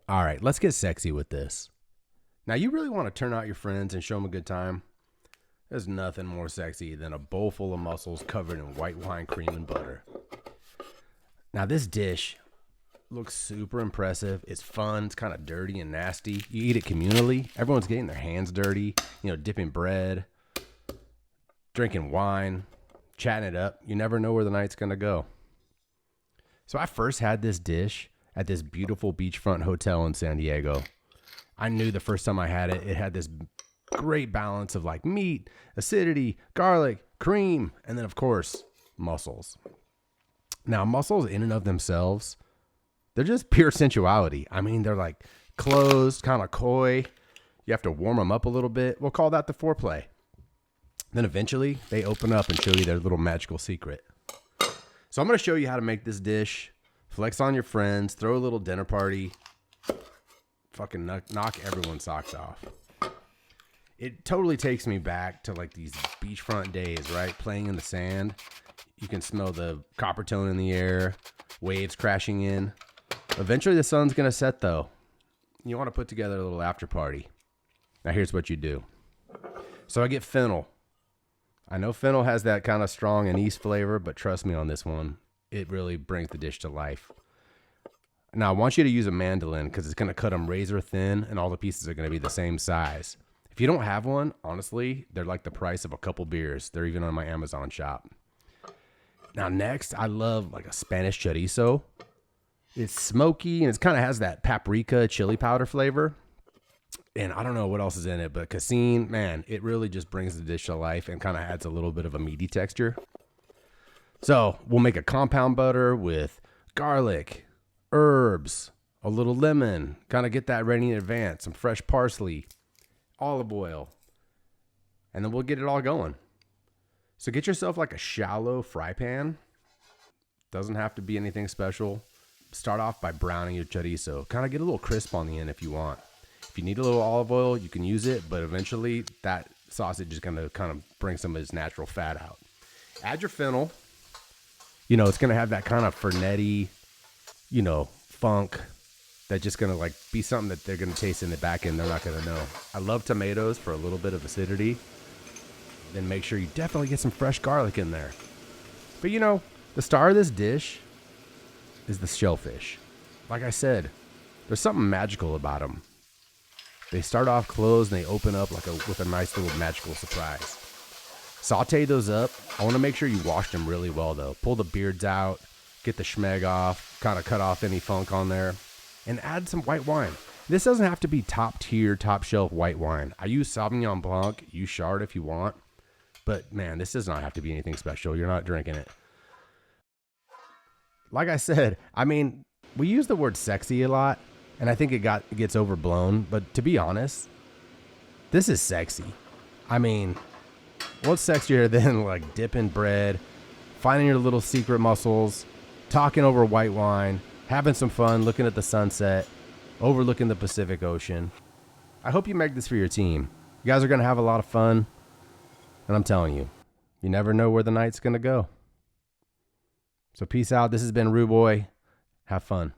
All right, let's get sexy with this. Now, you really want to turn out your friends and show them a good time? There's nothing more sexy than a bowl full of mussels covered in white wine, cream, and butter. Now, this dish looks super impressive. It's fun. It's kind of dirty and nasty. You eat it communally. Everyone's getting their hands dirty, dipping bread, drinking wine, chatting it up. You never know where the night's going to go. So I first had this dish at this beautiful beachfront hotel in San Diego. I knew the first time I had it, it had this great balance of like meat, acidity, garlic, cream, and then of course, mussels. Now, mussels in and of themselves, they're just pure sensuality. I mean, they're like closed, kind of coy. You have to warm them up a little bit. We'll call that the foreplay. Then eventually, they open up and show you their little magical secret. So I'm going to show you how to make this dish, flex on your friends, throw a little dinner party, fucking knock everyone's socks off. It totally takes me back to like these beachfront days, right? Playing in the sand. You can smell the copper tone in the air, waves crashing in. Eventually the sun's going to set though. You want to put together a little after party. Now here's what you do. So I get fennel. I know fennel has that kind of strong anise flavor, but trust me on this one, it really brings the dish to life. Now I want you to use a mandolin because it's going to cut them razor thin and all the pieces are going to be the same size. If you don't have one, honestly, they're like the price of a couple beers. They're even on my Amazon shop. Now next, I love like a Spanish chorizo. It's smoky and it kind of has that paprika chili powder flavor. And I don't know what else is in it, but casein, man, it really just brings the dish to life and kind of adds a little bit of a meaty texture. So we'll make a compound butter with garlic, herbs, a little lemon, kind of get that ready in advance, some fresh parsley, olive oil, and then we'll get it all going. So get yourself like a shallow fry pan. Doesn't have to be anything special. Start off by browning your chorizo. Kind of get a little crisp on the end if you want. If you need a little olive oil, you can use it, but eventually that sausage is going to kind of bring some of its natural fat out. Add your fennel. It's going to have that kind of fernetti, funk that's just going to like be something that they're going to taste in the back end. They're not going to know. I love tomatoes for a little bit of acidity. Then make sure you definitely get some fresh garlic in there. But the star of this dish is the shellfish. Like I said, there's something magical about them. They start off closed and they open up with a nice little magical surprise. Saute those up. I want to make sure you wash them really well though. Pull the beards out, get the schmeg off, kind of cut off any funk on there, and add some white wine. This doesn't have to be top tier, top shelf white wine. I use Sauvignon Blanc. Use Chard if you want. But man, this does not have to be anything special. You're not drinking it. Like I said, we use the word sexy a lot, and I think it gets overblown. But to be honest, this is sexy. What's sexier than like dipping bread, finding your little secret mussels, talking over white wine, having some fun, looking at the sunset, overlooking the Pacific Ocean. I hope you make this for your team. You guys are going to have a lot of fun. And I'm telling you, you never know where the night's going to go. So peace out. This has been Rue Boy. Have fun.